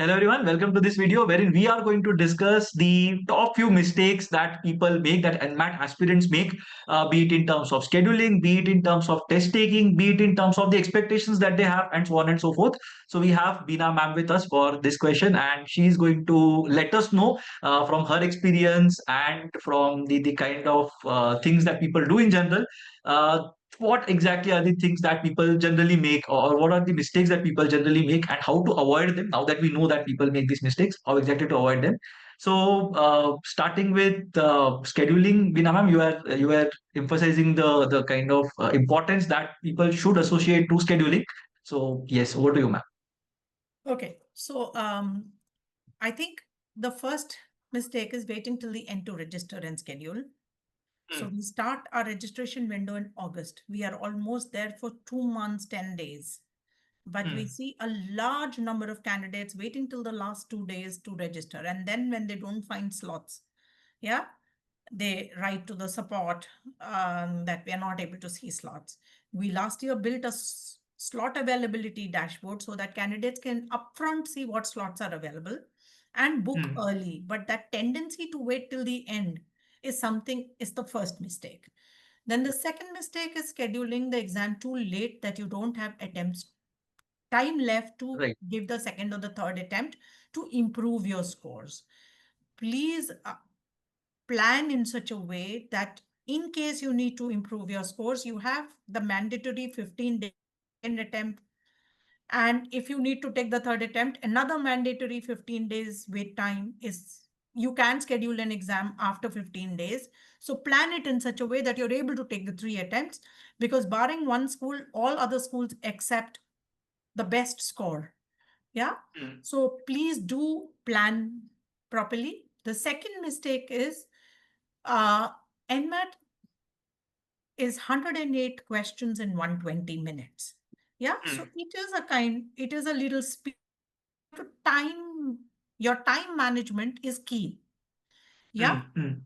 Hello everyone, welcome to this video wherein we are going to discuss the top few mistakes that people make, that NMAT aspirants make, be it in terms of scheduling, be it in terms of test taking, be it in terms of the expectations that they have, and so on and so forth. So we have Bina ma'am with us for this question, and she is going to let us know from her experience and from the kind of things that people do in general. Uh, what exactly are the things that people generally make, or what are the mistakes that people generally make, and how to avoid them now that we know that people make these mistakes, how exactly to avoid them. So starting with scheduling, Bina ma'am, you are emphasizing the kind of importance that people should associate to scheduling. So yes, over to you, ma'am. Okay, so I think the first mistake is waiting till the end to register and schedule. So Mm, we start our registration window in August. We are almost there for 2 months, 10 days. But we mm, see a large number of candidates waiting till the last 2 days to register. And then when they don't find slots, yeah, they write to the support that we are not able to see slots. We last year built a slot availability dashboard so that candidates can upfront see what slots are available and book mm, early. But that tendency to wait till the end is the first mistake. Then the second mistake is scheduling the exam too late that you don't have attempts time left to right. give the second or the third attempt to improve your scores. Please plan in such a way that in case you need to improve your scores, you have the mandatory 15-day attempt. And if you need to take the third attempt, another mandatory 15 days wait time is you can schedule an exam after 15 days. So plan it in such a way that you're able to take the 3 attempts, because barring one school, all other schools accept the best score. Yeah. Mm, So please do plan properly. The second mistake is NMAT is 108 questions in 120 minutes. Yeah. So mm, it is a little speed to time. Your time management is key. Yeah. mm, mm,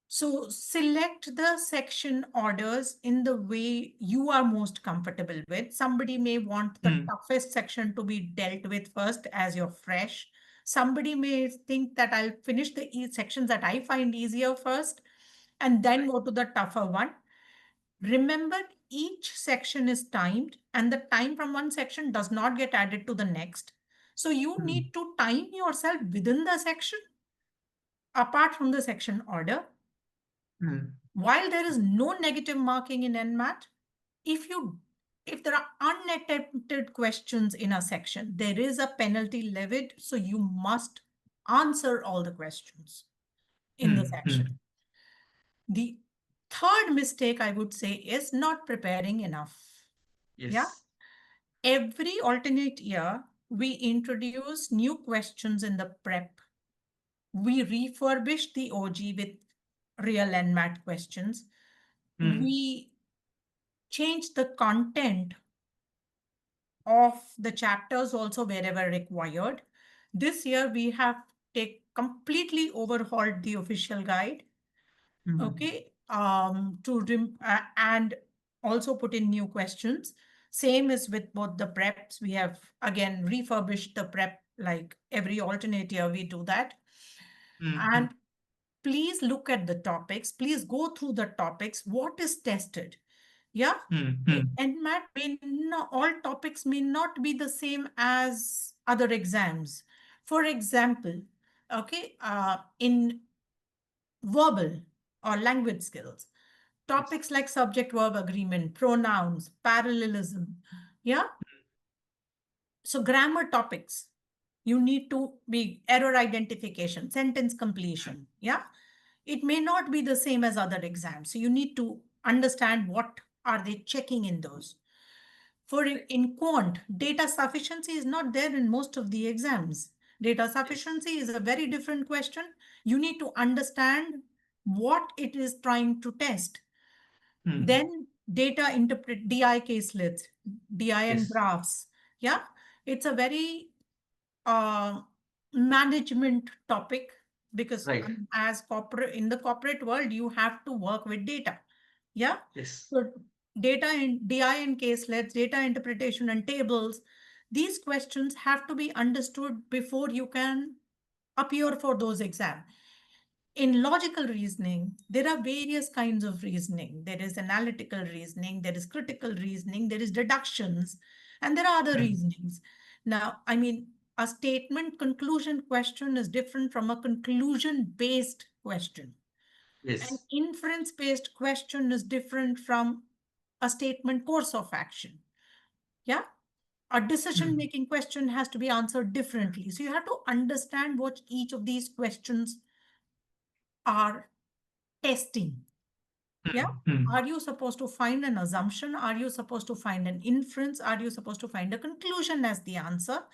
So select the section orders in the way you are most comfortable with. Somebody may want the mm, toughest section to be dealt with first as you're fresh. Somebody may think that I'll finish the sections that I find easier first and then right. go to the tougher one. Remember, each section is timed and the time from one section does not get added to the next. So you Mm, need to time yourself within the section apart from the section order. mm, While there is no negative marking in NMAT, if you if there are unattempted questions in a section, there is a penalty levied, so you must answer all the questions in the mm, section. mm. The third mistake I would say is not preparing enough. Yeah. Yes. Every alternate year, we introduce new questions in the prep. We refurbish the OG with real NMAT questions. Mm, We change the content of the chapters also wherever required. This year we have completely overhauled the official guide, mm, okay, and also put in new questions. Same is with both the preps. We have again refurbished the prep like every alternate year we do that. mm, mm, And please look at the topics. Please go through the topics. What is tested? Yeah. mm, mm. NMAT all topics may not be the same as other exams. For example, okay, in verbal or language skills, Yes. topics like subject verb agreement, pronouns, parallelism. Yeah. So grammar topics, you need to be error identification, sentence completion. Yeah. It may not be the same as other exams. So you need to understand what are they checking in those. For Right. in quant, data sufficiency is not there in most of the exams. Data Yes. sufficiency is a very different question. You need to understand what it is trying to test. Mm, Then data interpret DI caselets, DIN yes. graphs. Yeah, it's a very uh, management topic because Right. as corporate in the corporate world, you have to work with data. Yeah. Yes. So data and DI and caselets, data interpretation and tables, these questions have to be understood before you can appear for those exams. In logical reasoning, there are various kinds of reasoning. There is analytical reasoning, there is critical reasoning, there is deductions, and there are other Hmm. reasonings. Now, I mean, a statement conclusion question is different from a conclusion based question. An Yes. inference based question is different from a statement course of action. Yeah. A decision Hmm. making question has to be answered differently. So you have to understand what each of these questions are testing. Yeah. Hmm. Hmm. Are you supposed to find an assumption? Are you supposed to find an inference? Are you supposed to find a conclusion as the answer?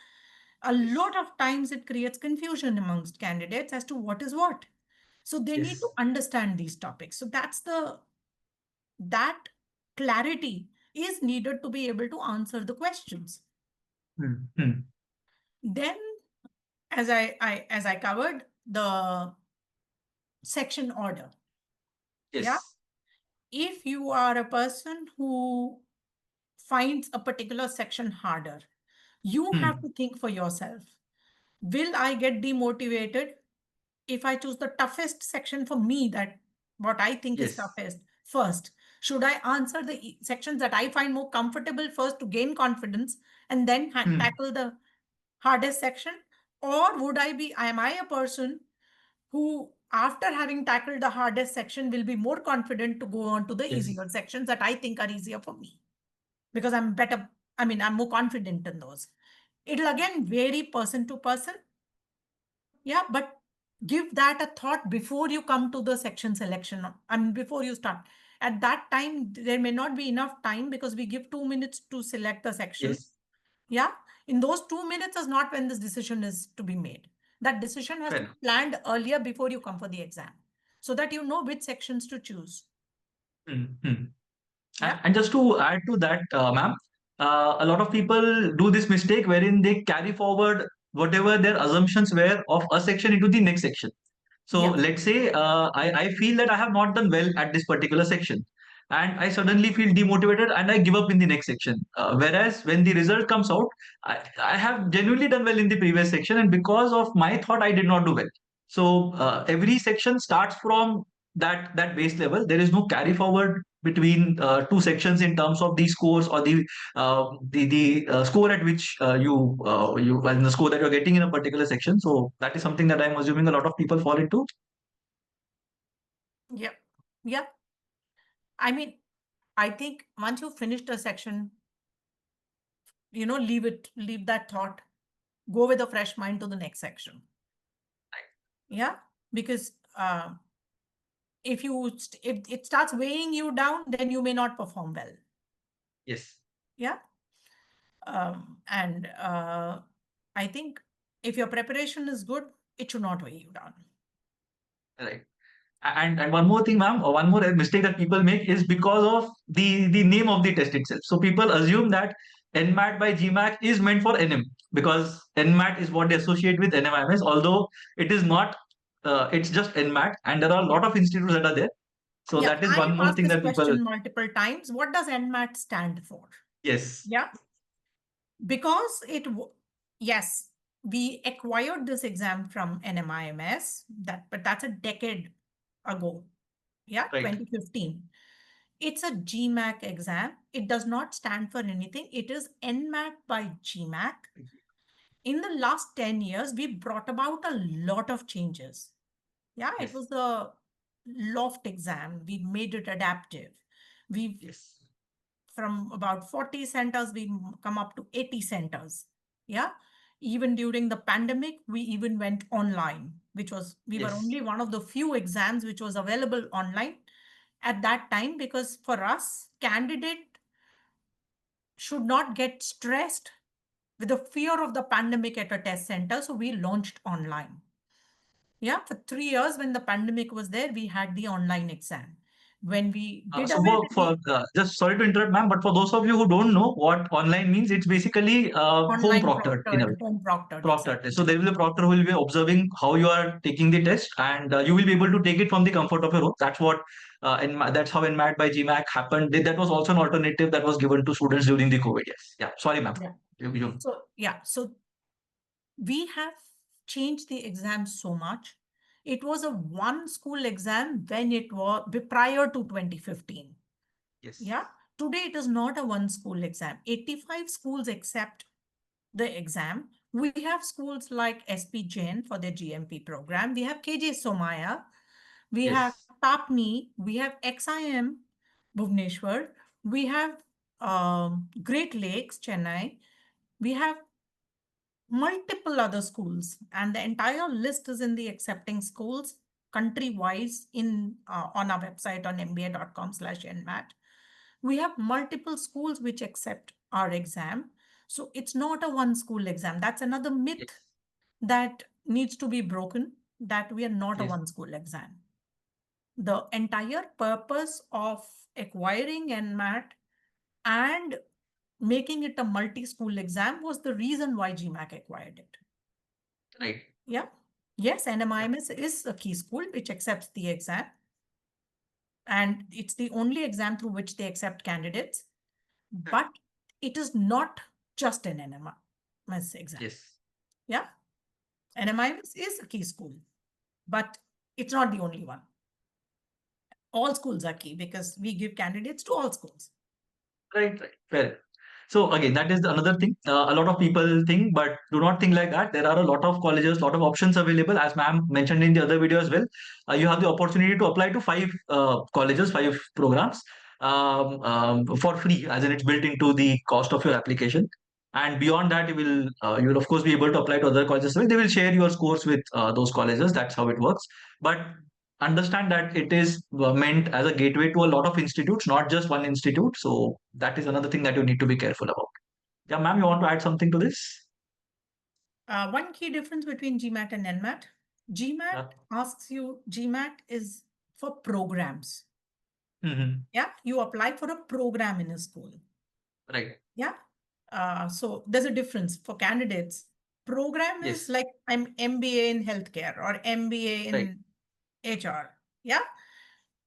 A Yes. lot of times it creates confusion amongst candidates as to what is what. So they need to Yes. understand these topics. So that clarity is needed to be able to answer the questions. Hmm. Hmm. Then, as I covered, the section order. Yeah. Yes. If you are a person who finds a particular section harder, you have Hmm. to think for yourself. Will I get demotivated if I choose the toughest section for me, that what I think is Yes. toughest first? Should I answer the sections that I find more comfortable first to gain confidence and then Hmm. tackle the hardest section? Or am I a person who, after having tackled the hardest section, will be more confident to go on to the Yes. easier sections that I think are easier for me because I'm better? I mean, I'm more confident in those. It'll again vary person to person. Yeah, but give that a thought before you come to the section selection. I mean, before you start. At that time, there may not be enough time because we give 2 minutes to select the sections. Yes. Yeah. In those 2 minutes is not when this decision is to be made. That decision has to be Fair. planned earlier before you come for the exam so that you know which sections to choose. Hmm. Hmm. Yeah. And just to add to that, ma'am, a lot of people do this mistake wherein they carry forward whatever their assumptions were of a section into the next section. So Yeah. let's say I feel that I have not done well at this particular section, and I suddenly feel demotivated and I give up in the next section. Whereas when the result comes out, I have genuinely done well in the previous section, and because of my thought, I did not do well. So every section starts from that base level. There is no carry forward between two sections in terms of the scores or the score at which you and the score that you're getting in a particular section. So that is something that I'm assuming a lot of people fall into. Yeah. Yeah. I mean, I think once you finish the section, leave that thought, go with a fresh mind to the next section. Yeah. Because if it starts weighing you down, then you may not perform well. Yes. Yeah. And I think if your preparation is good, it should not weigh you down. Right. And one more thing, ma'am, or one more mistake that people make is because of the name of the test itself. So people assume that NMAT by GMAC is meant for NM because NMAT is what they associate with NMIMS, although it is not. It's just NMAT, and there are a lot of institutes that are there. So Yeah, that is I one am more asked thing this that people. question multiple times. What does NMAT stand for? Yes. Yeah, because yes, we acquired this exam from NMIMS, but that's a decade ago. Yeah, Right. 2015. It's a GMAC exam. It does not stand for anything. It is NMAT by GMAC. In the last 10 years, we brought about a lot of changes. Yeah, it Yes. was the loft exam. We made it adaptive. We've Yes. from about 40 centers, we come up to 80 centers. Yeah. Even during the pandemic, we even went online, we were Yes. only one of the few exams which was available online at that time, because for us, candidate should not get stressed with the fear of the pandemic at a test center. So we launched online. Yeah, for 3 years when the pandemic was there, we had the online exam. When we did So away for, with for the just sorry to interrupt, ma'am, but for those of you who don't know what online means, it's basically home online proctored in a way. home proctored Proctor exam. test. So there will be a proctor who will be observing how you are taking the test, and you will be able to take it from the comfort of your home. That's what, that's how NMAT by GMAC happened. That was also an alternative that was given to students during the COVID. Yes. Yeah. Sorry, ma'am. Yeah. So yeah, so we have changed the exam so much. It was a one school exam when it was prior to 2015. Yes. Yeah. Today it is not a one school exam. 85 schools accept the exam. We have schools like SP Jain for their GMP program. We have KJ Somaya. We have Yes. Tapni. We have XIM Bhubaneswar. We have Great Lakes Chennai. We have multiple other schools, and the entire list is in the accepting schools country-wise in on our website on mba.com/nmat. We have multiple schools which accept our exam. So it's not a one school exam. That's another Yes. myth that needs to be broken, that we are not a Yes. one school exam. The entire purpose of acquiring NMAT and making it a multi-school exam was the reason why GMAC acquired it. Right. Yeah. Yes, Yeah. NMIMS is a key school which accepts the exam. And it's the only exam through which they accept candidates. Correct. But it is not just an NMIMS exam. Yes. Yeah. NMIMS is a key school, but it's not the only one. All schools are key because we give candidates to all schools. Right. Right. Fair. So again, that is another thing. A lot of people think, but do not think like that. There are a lot of colleges, lot of options available. As ma'am mentioned in the other video as well, you have the opportunity to apply to five colleges, five programs for free, as in it's built into the cost of your application. And beyond that, you will of course be able to apply to other colleges as well. They will share your scores with those colleges. That's how it works. But understand that it is meant as a gateway to a lot of institutes, not just one institute. So that is another thing that you need to be careful about. Yeah, ma'am, you want to add something to this? One key difference between GMAT and NMAT. GMAT Yeah. asks you, GMAT is for programs. Hmm. Yeah, you apply for a program in a school. Right. Yeah. So there's a difference for candidates. Program is Yes. like I'm MBA in healthcare or MBA Right. in HR. Yeah.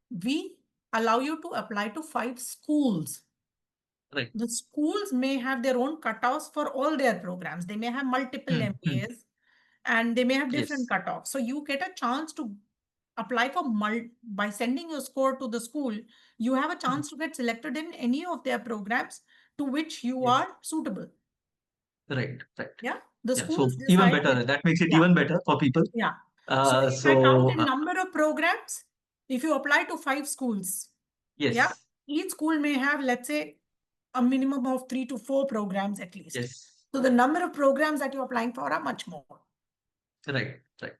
We allow you to apply to 5 schools. Right. The schools may have their own cutoffs for all their programs. They may have multiple Hmm. MBAs and they may have different Yes. cutoffs. So you get a chance to apply for by sending your score to the school. You have a Mhm. chance to get selected in any of their programs to which you Yes. are suitable. Right. Right. Yeah. The Yeah. schools So even decide better. That makes it yeah, even better for people. yeah. So if I count So in number of programs, if you apply to 5 schools, yeah, yes. each school may have, let's say, a minimum of 3 to 4 programs at least. Yes. So the number of programs that you're applying for are much more. Right. Right.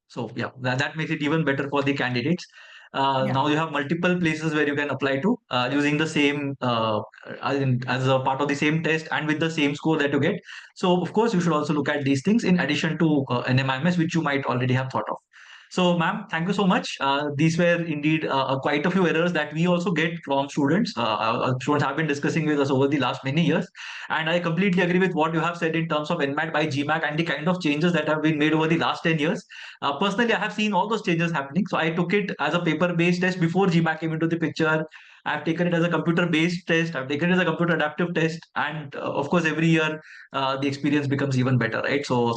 So yeah, that makes it even better for the candidates. Yeah. Now you have multiple places where you can apply to using the same as a part of the same test and with the same score that you get. So of course you should also look at these things in addition to NMIMS, which you might already have thought of. So ma'am, thank you so much. These were indeed quite a few errors that we also get from students. Our students have been discussing with us over the last many years, and I completely agree with what you have said in terms of NMAT by GMAC and the kind of changes that have been made over the last 10 years. Personally, I have seen all those changes happening. So I took it as a paper-based test before GMAC came into the picture. I've taken it as a computer-based test. I've taken it as a computer adaptive test, and of course, every year the experience becomes even better, right? So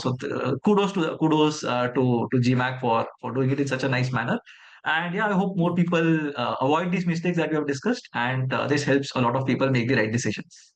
kudos to GMAC for doing it in such a nice manner. And yeah, I hope more people avoid these mistakes that we have discussed, and this helps a lot of people make the right decisions.